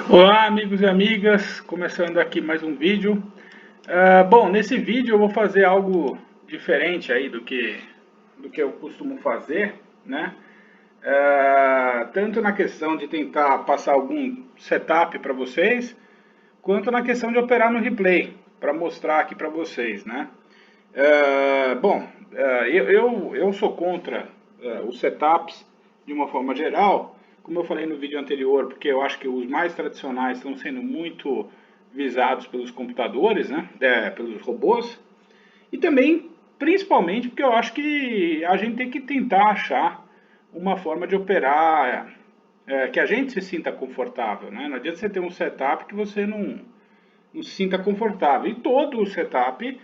Olá, amigos e amigas, começando aqui mais um vídeo. Bom, nesse vídeo eu vou fazer algo diferente aí do que eu costumo fazer, né? Tanto na questão de tentar passar algum setup para vocês, quanto na questão de operar no replay, para mostrar aqui para vocês, né? Bom, eu sou contra os setups de uma forma geral, como eu falei no vídeo anterior, porque eu acho que os mais tradicionais estão sendo muito visados pelos computadores, né, pelos robôs, e também, principalmente, porque eu acho que a gente tem que tentar achar uma forma de operar que a gente se sinta confortável, né? Não adianta você ter um setup que você não se sinta confortável. E todo o setup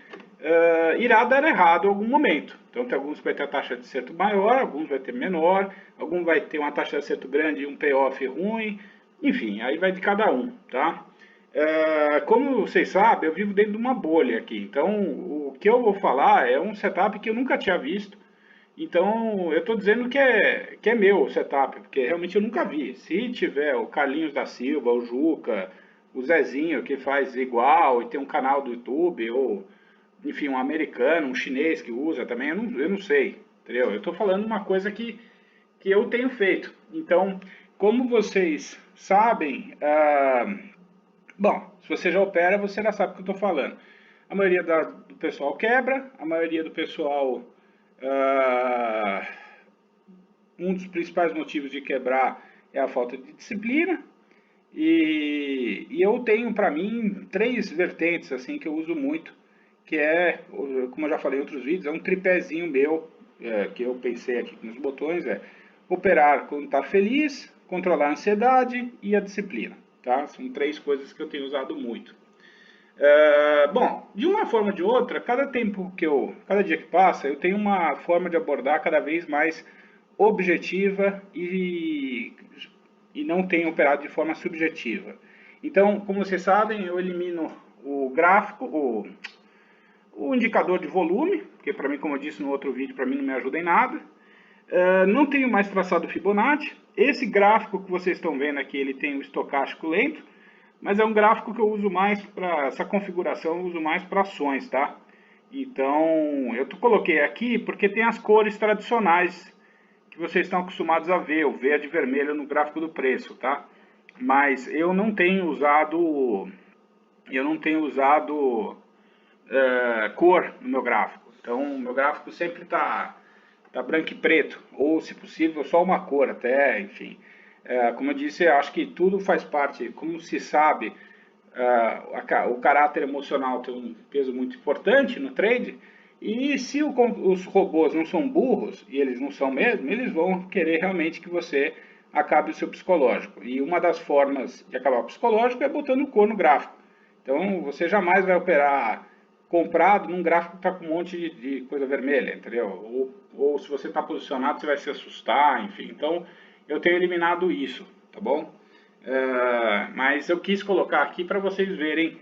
irá dar errado em algum momento. Então, tem alguns que vai ter a taxa de acerto maior, alguns vai ter menor, alguns vai ter uma taxa de acerto grande e um payoff ruim. Enfim, aí vai de cada um, tá? Como vocês sabem, eu vivo dentro de uma bolha aqui. Então, o que eu vou falar é um setup que eu nunca tinha visto. Então, eu estou dizendo que é meu o setup, porque realmente eu nunca vi. Se tiver o Carlinhos da Silva, o Juca, o Zezinho, que faz igual e tem um canal do YouTube, ou, enfim, um americano, um chinês que usa também, eu não sei, entendeu? Eu estou falando uma coisa que eu tenho feito. Então, como vocês sabem, bom, se você já opera, você já sabe o que eu estou falando. A maioria do pessoal quebra, a maioria do pessoal ah, um dos principais motivos de quebrar é a falta de disciplina. E eu tenho para mim três vertentes assim que eu uso muito, que é, como eu já falei em outros vídeos, é um tripézinho meu que eu pensei aqui nos botões, é operar quando está feliz, controlar a ansiedade e a disciplina. Tá? São três coisas que eu tenho usado muito. Bom, de uma forma ou de outra, cada dia que passa, eu tenho uma forma de abordar cada vez mais objetiva e não tenho operado de forma subjetiva. Então, como vocês sabem, eu elimino o gráfico, o indicador de volume, que para mim, como eu disse no outro vídeo, para mim não me ajuda em nada. Não tenho mais traçado Fibonacci. Esse gráfico que vocês estão vendo aqui, ele tem o estocástico lento, mas é um gráfico que eu uso mais para essa configuração, eu uso mais para ações, tá? Então, eu coloquei aqui porque tem as cores tradicionais que vocês estão acostumados a ver, o verde e vermelho no gráfico do preço, tá? Mas eu não tenho usado cor no meu gráfico. Então, o meu gráfico sempre tá branco e preto, ou se possível só uma cor até, enfim. Como eu disse, eu acho que tudo faz parte, como se sabe, o caráter emocional tem um peso muito importante no trade, e se os robôs não são burros, e eles não são mesmo, eles vão querer realmente que você acabe o seu psicológico. E uma das formas de acabar o psicológico é botando cor no gráfico. Então você jamais vai operar comprado num gráfico que está com um monte de coisa vermelha, entendeu? Ou se você está posicionado, você vai se assustar, enfim. Então eu tenho eliminado isso, tá bom? Mas eu quis colocar aqui para vocês verem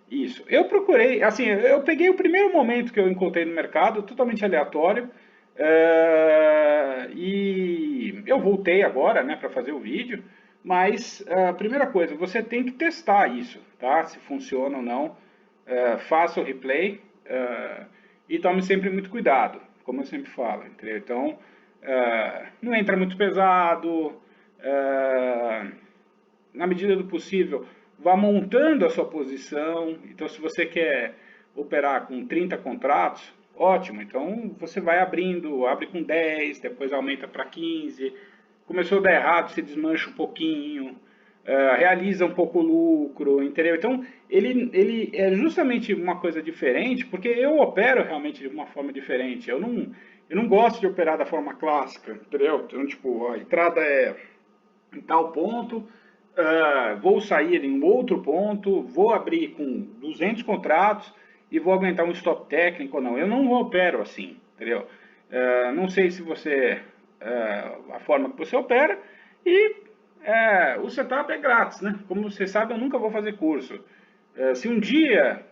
isso. Eu procurei, assim, eu peguei o primeiro momento que eu encontrei no mercado, totalmente aleatório, e eu voltei agora, né, para fazer o vídeo. Mas a primeira coisa, você tem que testar isso, tá? Se funciona ou não. Faça o replay e tome sempre muito cuidado, como eu sempre falo, entendeu? Então, não entra muito pesado. Uh, Na medida do possível, vá montando a sua posição. Então, se você quer operar com 30 contratos, ótimo. Então, você vai abrindo, abre com 10, depois aumenta para 15. Começou a dar errado, você desmancha um pouquinho, realiza um pouco o lucro, entendeu? Então, ele é justamente uma coisa diferente, porque eu opero realmente de uma forma diferente. Eu não gosto de operar da forma clássica, entendeu? Então, tipo, a entrada é em tal ponto, vou sair em outro ponto, vou abrir com 200 contratos e vou aguentar um stop técnico ou não. Eu não opero assim, entendeu? Não sei se você, a forma que você opera, e o setup é grátis, né? Como você sabe, eu nunca vou fazer curso. Se um dia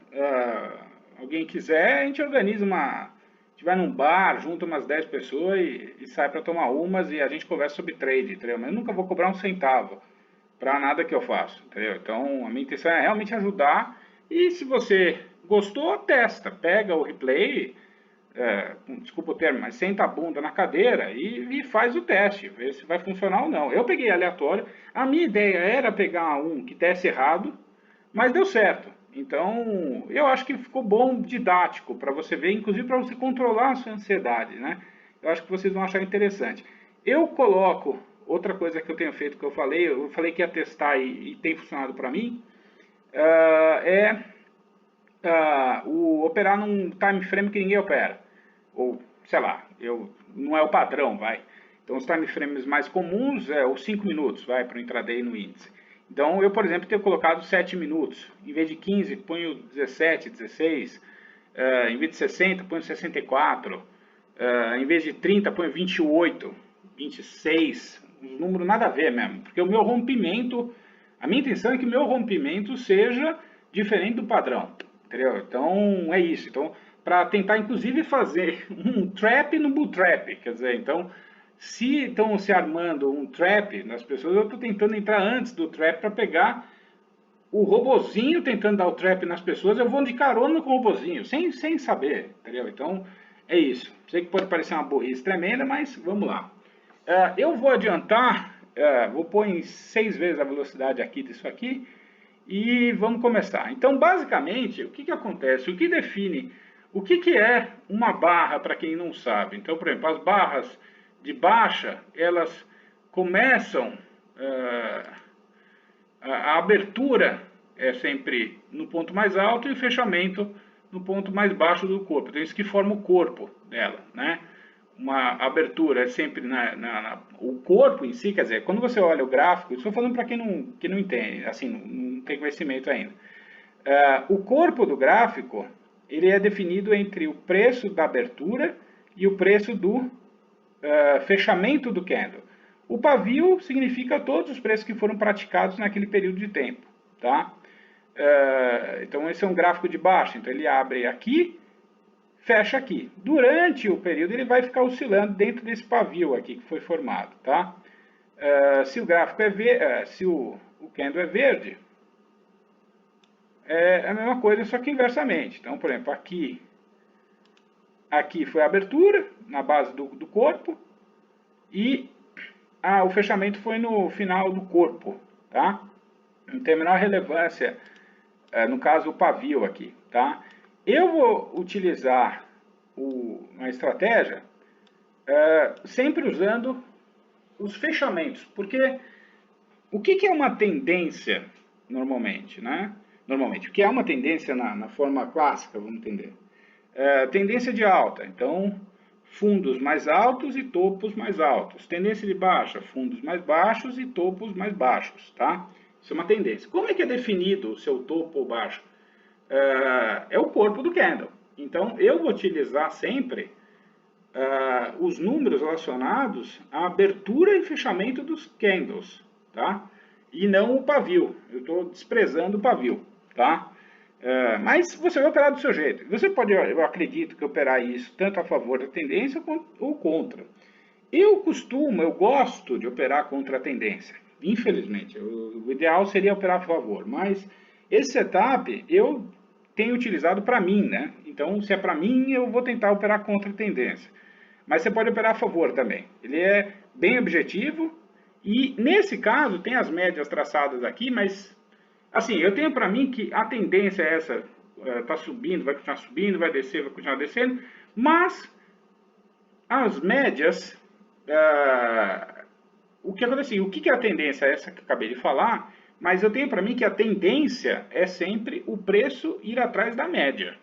alguém quiser, a gente organiza a gente vai num bar, junta umas 10 pessoas e sai para tomar umas e a gente conversa sobre trade, entendeu? Mas eu nunca vou cobrar um centavo. para nada que eu faço, entendeu? Então, a minha intenção é realmente ajudar, e se você gostou, testa, pega o replay, desculpa o termo, mas senta a bunda na cadeira e faz o teste, vê se vai funcionar ou não. Eu peguei aleatório, a minha ideia era pegar um que desse errado, mas deu certo. Então, eu acho que ficou bom, didático, para você ver, inclusive para você controlar a sua ansiedade, né? Eu acho que vocês vão achar interessante. Eu coloco, outra coisa que eu tenho feito, que eu falei que ia testar e tem funcionado para mim, é o operar num time frame que ninguém opera. Ou, sei lá, não é o padrão, vai. Então, os time frames mais comuns é os 5 minutos, vai, para o intraday no índice. Então, eu, por exemplo, tenho colocado 7 minutos. Em vez de 15, ponho 17, 16. Em vez de 60, ponho 64. Em vez de 30, ponho 28, 26. Um número nada a ver mesmo. Porque o meu rompimento, a minha intenção é que o meu rompimento seja diferente do padrão. Entendeu? Então, é isso. Então, para tentar, inclusive, fazer um trap no bootstrap. Quer dizer, então, se estão se armando um trap nas pessoas, eu estou tentando entrar antes do trap para pegar o robozinho tentando dar o trap nas pessoas, eu vou de carona com o robozinho, sem saber, entendeu? Então, é isso. Sei que pode parecer uma burrice tremenda, mas vamos lá. Eu vou adiantar, vou pôr em 6 vezes a velocidade aqui disso aqui, e vamos começar. Então, basicamente, o que, que acontece? O que define, o que, que é uma barra, para quem não sabe? Então, por exemplo, as barras de baixa, elas começam... a abertura é sempre no ponto mais alto e o fechamento no ponto mais baixo do corpo. Então, isso que forma o corpo dela, né? Uma abertura é sempre o corpo em si, quer dizer, quando você olha o gráfico, estou falando para quem não entende, assim, não tem conhecimento ainda. O corpo do gráfico, ele é definido entre o preço da abertura e o preço do fechamento do candle. O pavio significa todos os preços que foram praticados naquele período de tempo, tá? Então, esse é um gráfico de baixo. Então, ele abre aqui, fecha aqui. Durante o período, ele vai ficar oscilando dentro desse pavio aqui que foi formado, tá? Se o gráfico se o candle é verde, é a mesma coisa, só que inversamente. Então, por exemplo, aqui foi a abertura, na base do corpo, e o fechamento foi no final do corpo, tá? Não tem a menor relevância, no caso, o pavio aqui, tá? Eu vou utilizar uma estratégia sempre usando os fechamentos, porque o que é uma tendência normalmente, né? Normalmente, o que é uma tendência na forma clássica, vamos entender? Tendência de alta, então fundos mais altos e topos mais altos. Tendência de baixa, fundos mais baixos e topos mais baixos, tá? Isso é uma tendência. Como é que é definido o seu topo ou baixo? É o corpo do candle. Então, eu vou utilizar sempre os números relacionados à abertura e fechamento dos candles, tá? E não o pavio. Eu estou desprezando o pavio, tá? Mas você vai operar do seu jeito. Você pode, eu acredito, que operar isso tanto a favor da tendência ou contra. Eu gosto de operar contra a tendência. Infelizmente, o ideal seria operar a favor, mas esse setup eu tenho utilizado para mim, né? Então, se é para mim, eu vou tentar operar contra a tendência. Mas você pode operar a favor também. Ele é bem objetivo e, nesse caso, tem as médias traçadas aqui, mas assim, eu tenho para mim que a tendência é essa, está subindo, vai continuar subindo, vai descer, vai continuar descendo, mas as médias, o que acontece? O que é a tendência? Essa que eu acabei de falar, mas eu tenho para mim que a tendência é sempre o preço ir atrás da média.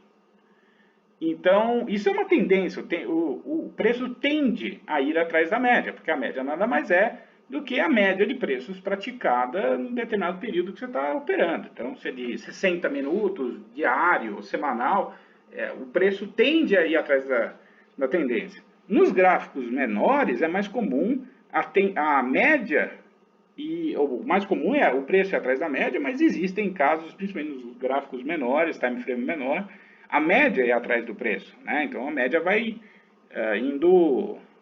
Então, isso é uma tendência, o preço tende a ir atrás da média, porque a média nada mais é do que a média de preços praticada em determinado período que você está operando. Então, se é de 60 minutos, diário, semanal, o preço tende a ir atrás da tendência. Nos gráficos menores, é mais comum a média, o mais comum é o preço ir atrás da média, mas existem casos, principalmente nos gráficos menores, time frame menor, a média é atrás do preço, né? Então, a média vai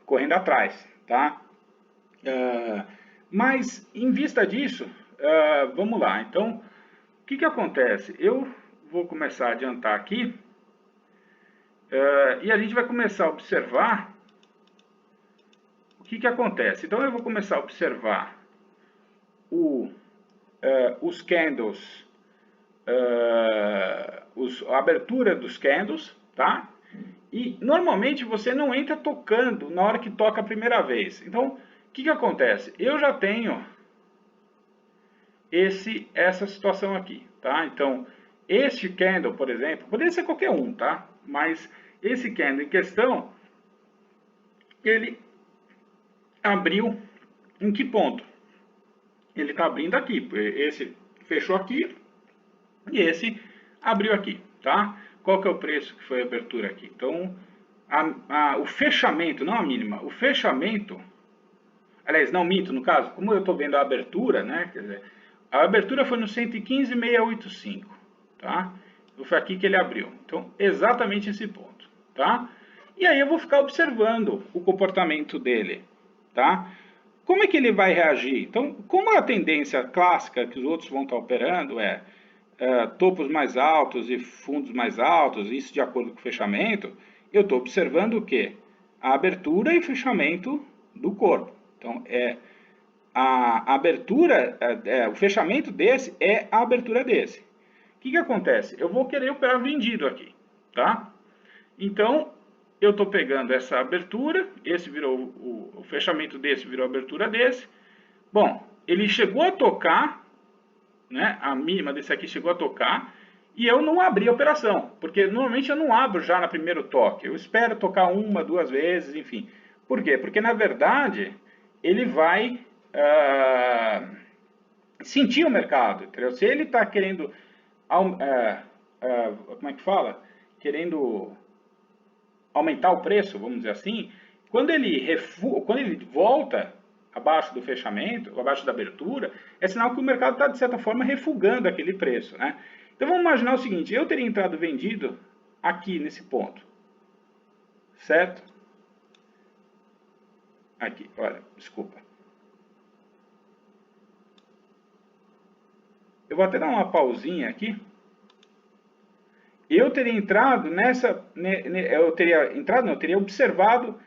correndo atrás, tá? Mas, em vista disso, vamos lá. Então, o que acontece? Eu vou começar a adiantar aqui e a gente vai começar a observar o que acontece. Então, eu vou começar a observar os candles, a abertura dos candles, tá? E normalmente você não entra tocando na hora que toca a primeira vez. Então, o que acontece? Eu já tenho essa situação aqui, tá? Então, este candle, por exemplo, poderia ser qualquer um, tá? Mas esse candle em questão, ele abriu em que ponto? Ele está abrindo aqui. Esse fechou aqui e esse abriu aqui, tá? Qual que é o preço que foi a abertura aqui? Então, o fechamento, não a mínima, o fechamento, aliás, não minto, no caso, como eu estou vendo a abertura, né? Quer dizer, a abertura foi no 115,685, tá? Foi aqui que ele abriu. Então, exatamente esse ponto, tá? E aí eu vou ficar observando o comportamento dele, tá? Como é que ele vai reagir? Então, como a tendência clássica que os outros vão estar operando é topos mais altos e fundos mais altos, isso de acordo com o fechamento, eu estou observando o quê? A abertura e fechamento do corpo. Então, a abertura, o fechamento desse é a abertura desse. O que acontece? Eu vou querer operar vendido aqui, tá? Então, eu estou pegando essa abertura, esse virou o fechamento desse, virou a abertura desse. Bom, ele chegou a tocar, né? A mínima desse aqui chegou a tocar, e eu não abri a operação, porque normalmente eu não abro já no primeiro toque. Eu espero tocar uma, duas vezes, enfim. Por quê? Porque, na verdade, ele vai sentir o mercado, entendeu? Se ele está querendo, como é que fala? Querendo aumentar o preço, vamos dizer assim, quando ele volta abaixo do fechamento, abaixo da abertura, é sinal que o mercado está, de certa forma, refugando aquele preço, né? Então, vamos imaginar o seguinte, eu teria entrado vendido aqui, nesse ponto, certo? Aqui, olha, desculpa. Eu vou até dar uma pausinha aqui. Eu teria entrado eu teria observado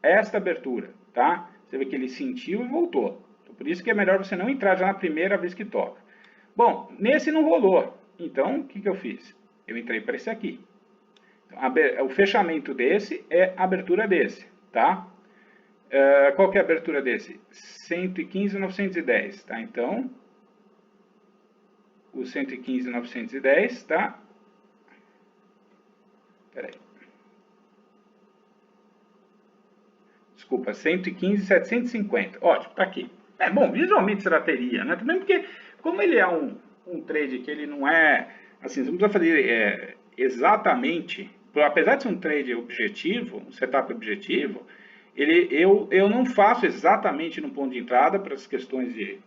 esta abertura, tá? Você vê que ele sentiu e voltou. Então, por isso que é melhor você não entrar já na primeira vez que toca. Bom, nesse não rolou. Então, o que eu fiz? Eu entrei para esse aqui. Então, o fechamento desse é a abertura desse, tá? Qual que é a abertura desse? 115,910, tá? Então, o 115,910, tá? Peraí. Desculpa, 115,750. Ótimo, tá aqui. Bom, visualmente será teria, né? Também porque, como ele é um trade que ele não é, assim, você não precisa fazer exatamente, apesar de ser um trade objetivo, um setup objetivo, eu não faço exatamente no ponto de entrada para as questões de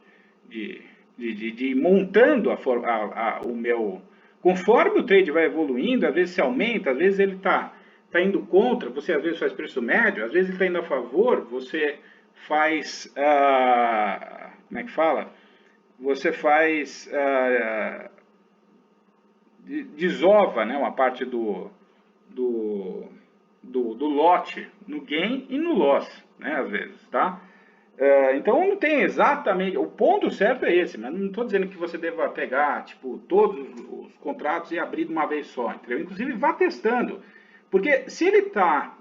ir montando o meu... Conforme o trade vai evoluindo, às vezes se aumenta, às vezes ele está indo contra, você às vezes faz preço médio, às vezes ele está indo a favor, você faz... como é que fala? Você faz... desova, né, uma parte do lote no gain e no loss, né, às vezes, tá? Então não tem exatamente, o ponto certo é esse, mas não estou dizendo que você deva pegar tipo, todos os contratos e abrir de uma vez só, entendeu? Inclusive vá testando, porque se ele está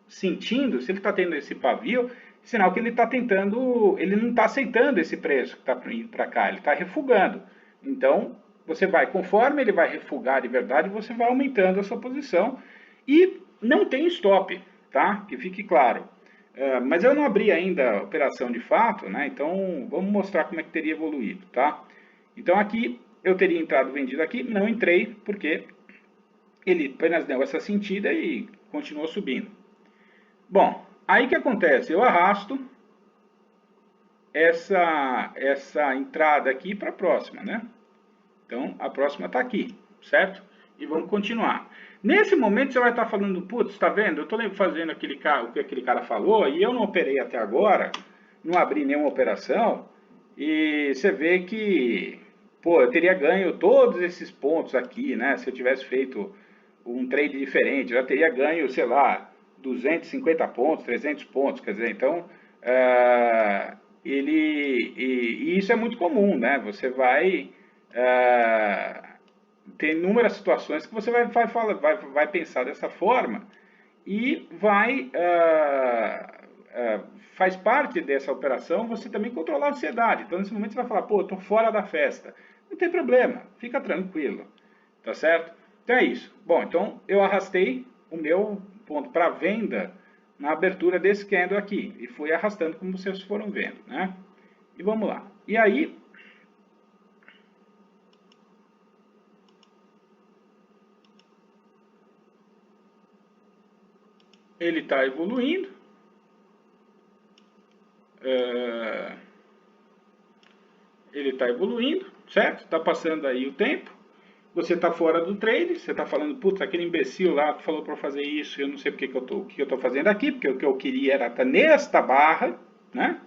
sentindo, se ele está tendo esse pavio, sinal que ele está tentando, ele não está aceitando esse preço que está indo para cá, ele está refugando. Então você vai, conforme ele vai refugar de verdade, você vai aumentando a sua posição e não tem stop, tá? Que fique claro. Mas eu não abri ainda a operação de fato, né? Então vamos mostrar como é que teria evoluído, tá? Então aqui eu teria entrado vendido aqui, não entrei porque ele apenas deu essa sentida e continuou subindo. Bom, aí que acontece? Eu arrasto essa entrada aqui para a próxima, né? Então a próxima está aqui, certo? E vamos continuar. Nesse momento você vai estar falando, putz, tá vendo? Eu estou fazendo o que aquele cara falou e eu não operei até agora, não abri nenhuma operação e você vê que, pô, eu teria ganho todos esses pontos aqui, né? Se eu tivesse feito um trade diferente, eu já teria ganho, sei lá, 250 pontos, 300 pontos, quer dizer, então, e isso é muito comum, né? Você vai, tem inúmeras situações que você vai pensar dessa forma e faz parte dessa operação você também controlar a ansiedade. Então, nesse momento você vai falar, pô, eu tô fora da festa. Não tem problema, fica tranquilo, tá certo? Então é isso. Bom, então eu arrastei o meu ponto para venda na abertura desse candle aqui e fui arrastando como vocês foram vendo, né? E vamos lá. E aí, ele está evoluindo. Ele está evoluindo, certo? Está passando aí o tempo. Você está fora do trade, você está falando, putz, aquele imbecil lá falou para fazer isso, eu não sei porque o que eu estou fazendo aqui, porque o que eu queria era estar nesta barra, né?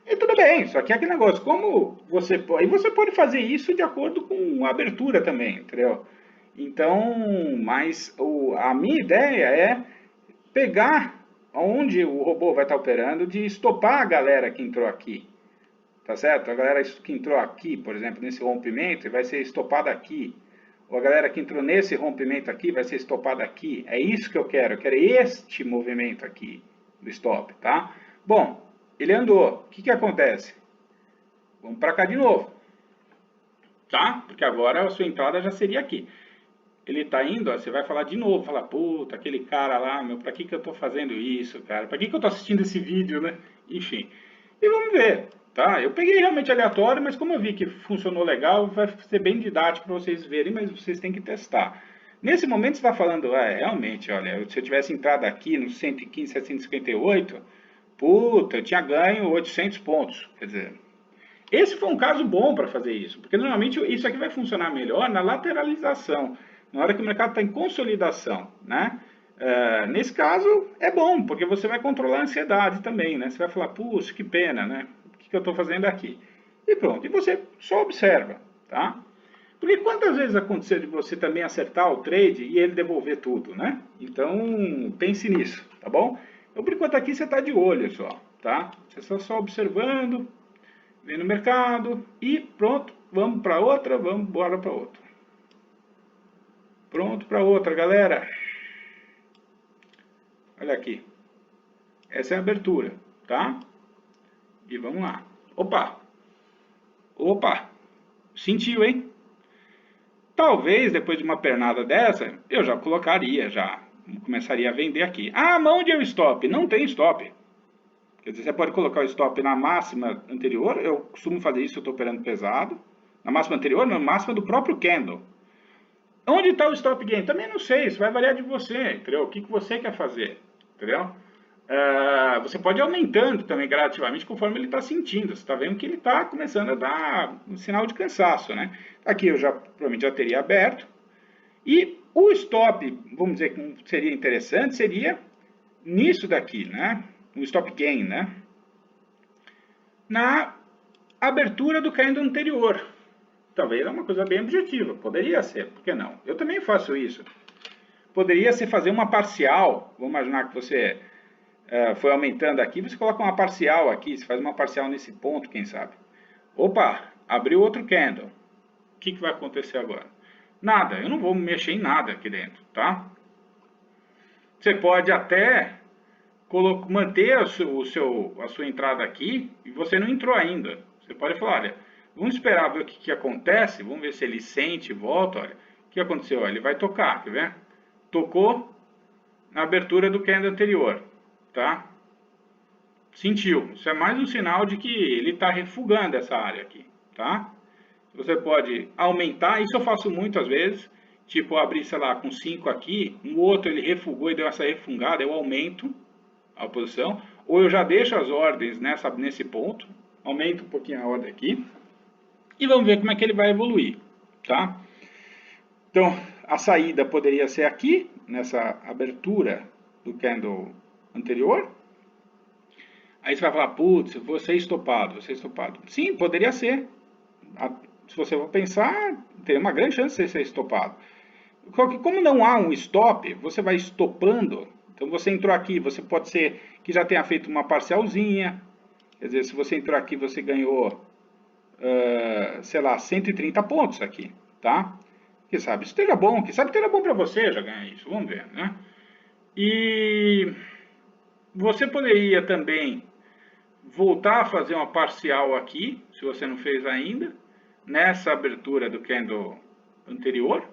E tudo bem, só que é aquele negócio, como você pode, e você pode fazer isso de acordo com a abertura também, entendeu? Então, mas a minha ideia é pegar onde o robô vai estar operando, de estopar a galera que entrou aqui, tá certo? A galera que entrou aqui, por exemplo, nesse rompimento, vai ser estopada aqui. Ou a galera que entrou nesse rompimento aqui vai ser estopada aqui. É isso que eu quero este movimento aqui do stop, tá? Bom, ele andou. O que que acontece? Vamos para cá de novo, tá? Porque agora a sua entrada já seria aqui. Ele tá indo, ó, você vai falar de novo, falar, puta, aquele cara lá, meu, pra que eu tô fazendo isso, cara? Pra que eu tô assistindo esse vídeo, né? Enfim. E vamos ver, tá? Eu peguei realmente aleatório, mas como eu vi que funcionou legal, vai ser bem didático para vocês verem, mas vocês têm que testar. Nesse momento você está falando, realmente, olha, se eu tivesse entrado aqui no 115, 758, puta, eu tinha ganho 800 pontos. Quer dizer, esse foi um caso bom para fazer isso, porque normalmente isso aqui vai funcionar melhor na lateralização, na hora que o mercado está em consolidação, né? Nesse caso é bom, porque você vai controlar a ansiedade também, né? Você vai falar, puxa, que pena, né? O que eu estou fazendo aqui? E pronto, e você só observa, tá? Porque quantas vezes aconteceu de você também acertar o trade e ele devolver tudo, né? Então, pense nisso, tá bom? Então, por enquanto aqui você está de olho só, tá? Você está só observando, vem no mercado e pronto, vamos para outra, vamos embora para outra. Pronto para outra, galera. Olha aqui. Essa é a abertura, tá? E vamos lá. Opa! Opa! Sentiu, hein? Talvez depois de uma pernada dessa, eu já colocaria, já começaria a vender aqui. Ah, onde é o stop? Não tem stop. Quer dizer, você pode colocar o stop na máxima anterior, eu costumo fazer isso, eu estou operando pesado. Na máxima anterior, na máxima do próprio candle. Onde está o stop gain? Também não sei, isso vai variar de você, entendeu? O que você quer fazer, entendeu? Você pode ir aumentando também gradativamente conforme ele está sentindo. Você está vendo que ele está começando a dar um sinal de cansaço, né? Aqui eu provavelmente já teria aberto. E o stop, vamos dizer que seria interessante, seria nisso daqui, né? O stop gain, né? Na abertura do candle anterior. Talvez é uma coisa bem objetiva, poderia ser, por que não? Eu também faço isso. Poderia ser fazer uma parcial, vamos imaginar que você foi aumentando aqui, você coloca uma parcial aqui, você faz uma parcial nesse ponto, quem sabe. Opa, abriu outro candle. O que vai acontecer agora? Nada, eu não vou mexer em nada aqui dentro, tá? Você pode até manter a sua entrada aqui e você não entrou ainda. Você pode falar, olha, vamos esperar ver o que acontece, vamos ver se ele sente e volta, olha. O que aconteceu? Olha, ele vai tocar, quer ver? Tocou na abertura do candle anterior, tá? Sentiu. Isso é mais um sinal de que ele está refugando essa área aqui, tá? Você pode aumentar, isso eu faço muitas vezes, tipo, abrir, sei lá, com 5 aqui, um outro ele refugou e deu essa refungada, eu aumento a posição, ou eu já deixo as ordens nesse ponto, aumento um pouquinho a ordem aqui, e vamos ver como é que ele vai evoluir, tá? Então, a saída poderia ser aqui, nessa abertura do candle anterior. Aí você vai falar, putz, vou ser estopado, vou ser estopado. Sim, poderia ser. Se você for pensar, tem uma grande chance de ser estopado. Como não há um stop, você vai estopando. Então você entrou aqui, você pode ser que já tenha feito uma parcialzinha. Quer dizer, se você entrou aqui, você ganhou, sei lá, 130 pontos aqui, tá? Quem sabe isso esteja bom, quem sabe esteja bom para você já ganhar isso, vamos ver, né? E você poderia também voltar a fazer uma parcial aqui, se você não fez ainda, nessa abertura do candle anterior.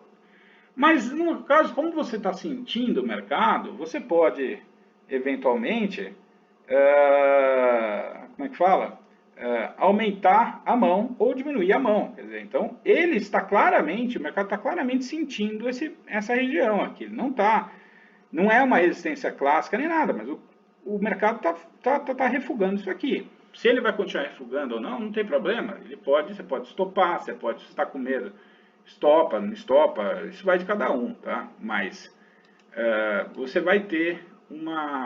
Mas no caso, como você está sentindo o mercado, você pode eventualmente, como é que fala? Aumentar a mão ou diminuir a mão. Quer dizer, então, ele está claramente, o mercado está claramente sentindo essa região aqui. Ele não é uma resistência clássica nem nada, mas o mercado está refugando isso aqui. Se ele vai continuar refugando ou não, não tem problema. Você pode estopar, você pode estar com medo. Estopa, não estopa, isso vai de cada um, tá? Mas você vai ter uma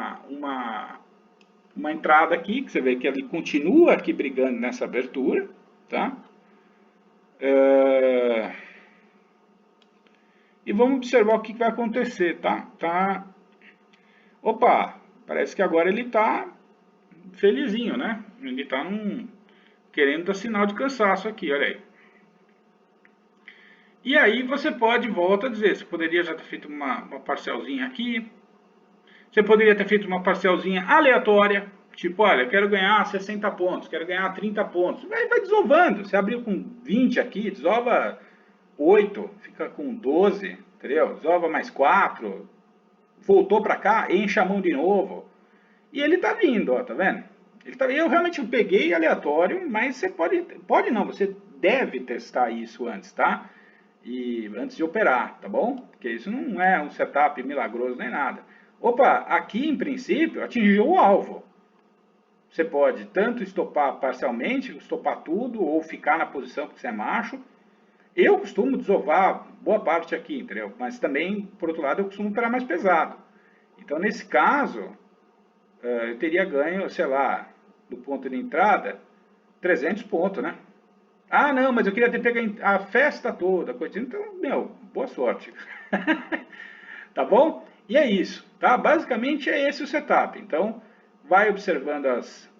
entrada aqui, que você vê que ele continua aqui brigando nessa abertura, tá? E vamos observar o que vai acontecer, tá? Opa, parece que agora ele tá felizinho, né? Ele tá querendo dar sinal de cansaço aqui, olha aí. E aí você pode, volta a dizer, você poderia já ter feito uma parcialzinha aqui, você poderia ter feito uma parcialzinha aleatória, tipo, olha, quero ganhar 60 pontos, quero ganhar 30 pontos, vai desovando, você abriu com 20 aqui, desova 8, fica com 12, entendeu? Desova mais 4, voltou para cá, enche a mão de novo, e ele tá vindo, ó, tá vendo? Eu realmente peguei aleatório, mas você pode não, você deve testar isso antes, tá? E antes de operar, tá bom? Porque isso não é um setup milagroso nem nada. Opa, aqui em princípio atingiu o alvo. Você pode tanto estopar parcialmente, estopar tudo, ou ficar na posição porque você é macho. Eu costumo desovar boa parte aqui, entendeu? Mas também, por outro lado, eu costumo operar mais pesado. Então, nesse caso, eu teria ganho, sei lá, do ponto de entrada, 300 pontos, né? Ah, não, mas eu queria ter pego a festa toda, coisa. Então, meu, boa sorte. Tá bom? E é isso, tá? Basicamente é esse o setup. Então, vai observando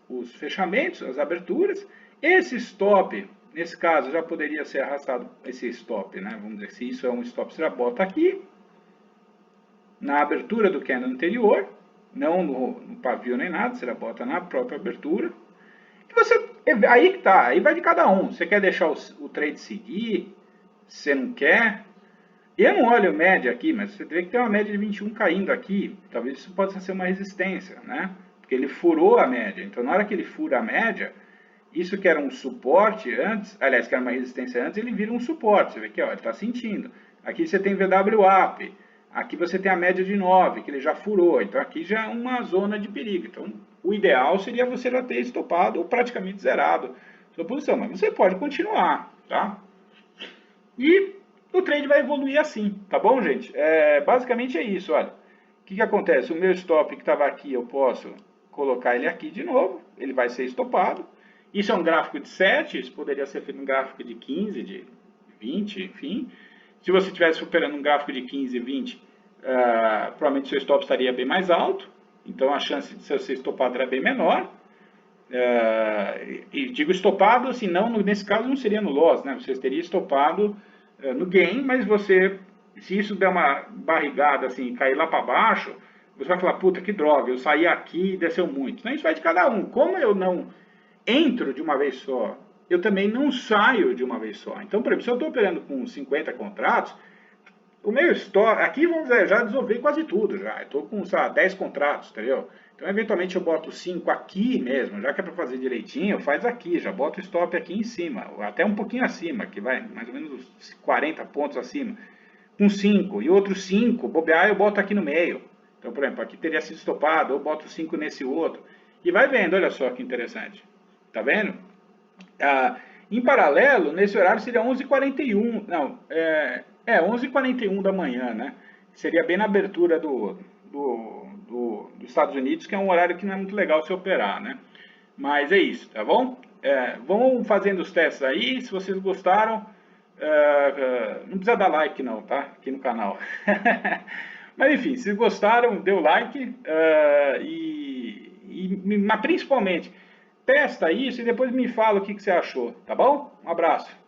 os fechamentos, as aberturas. Esse stop, nesse caso, já poderia ser arrastado, esse stop, né? Vamos dizer, se isso é um stop, você já bota aqui, na abertura do candle anterior, não no pavio nem nada, você já bota na própria abertura. Aí que tá, aí vai de cada um. Você quer deixar o trade seguir? Você não quer? Eu não olho média aqui, mas você vê que tem uma média de 21 caindo aqui. Talvez isso possa ser uma resistência, né? Porque ele furou a média. Então, na hora que ele fura a média, isso que era um suporte antes, aliás, que era uma resistência antes, ele vira um suporte. Você vê que ó, ele está sentindo. Aqui você tem VWAP. Aqui você tem a média de 9, que ele já furou. Então, aqui já é uma zona de perigo. Então, o ideal seria você já ter estopado ou praticamente zerado sua posição. Mas você pode continuar, tá? E o trade vai evoluir assim, tá bom, gente? Basicamente é isso, olha. O que acontece? O meu stop que estava aqui, eu posso colocar ele aqui de novo. Ele vai ser estopado. Isso é um gráfico de 7, isso poderia ser feito um gráfico de 15, de 20, enfim. Se você estivesse operando um gráfico de 15, 20, provavelmente seu stop estaria bem mais alto. Então a chance de ser estopado era bem menor. E digo estopado, assim, não, nesse caso não seria no loss, né? Você teria estopado no gain, mas se isso der uma barrigada, assim, cair lá para baixo, você vai falar, puta, que droga, eu saí aqui e desceu muito. Então isso vai de cada um. Como eu não entro de uma vez só, eu também não saio de uma vez só. Então, por exemplo, se eu estou operando com 50 contratos, o meu stop, aqui vamos dizer, já desovei quase tudo já. Estou com, sei lá, 10 contratos, entendeu? Então, eventualmente eu boto 5 aqui mesmo, já que é para fazer direitinho, faz aqui, já boto o stop aqui em cima, até um pouquinho acima, que vai mais ou menos uns 40 pontos acima, com 5, e outros 5, bobear, eu boto aqui no meio. Então, por exemplo, aqui teria sido estopado, eu boto 5 nesse outro, e vai vendo, olha só que interessante. Tá vendo? Em paralelo, nesse horário seria 11h41, não, 11h41 da manhã, né? Seria bem na abertura dos Estados Unidos, que é um horário que não é muito legal se operar, né? Mas é isso, tá bom? Vão fazendo os testes aí, se vocês gostaram, não precisa dar like não, tá? Aqui no canal. Mas enfim, se gostaram, dê o like mas principalmente testa isso e depois me fala o que você achou, tá bom? Um abraço.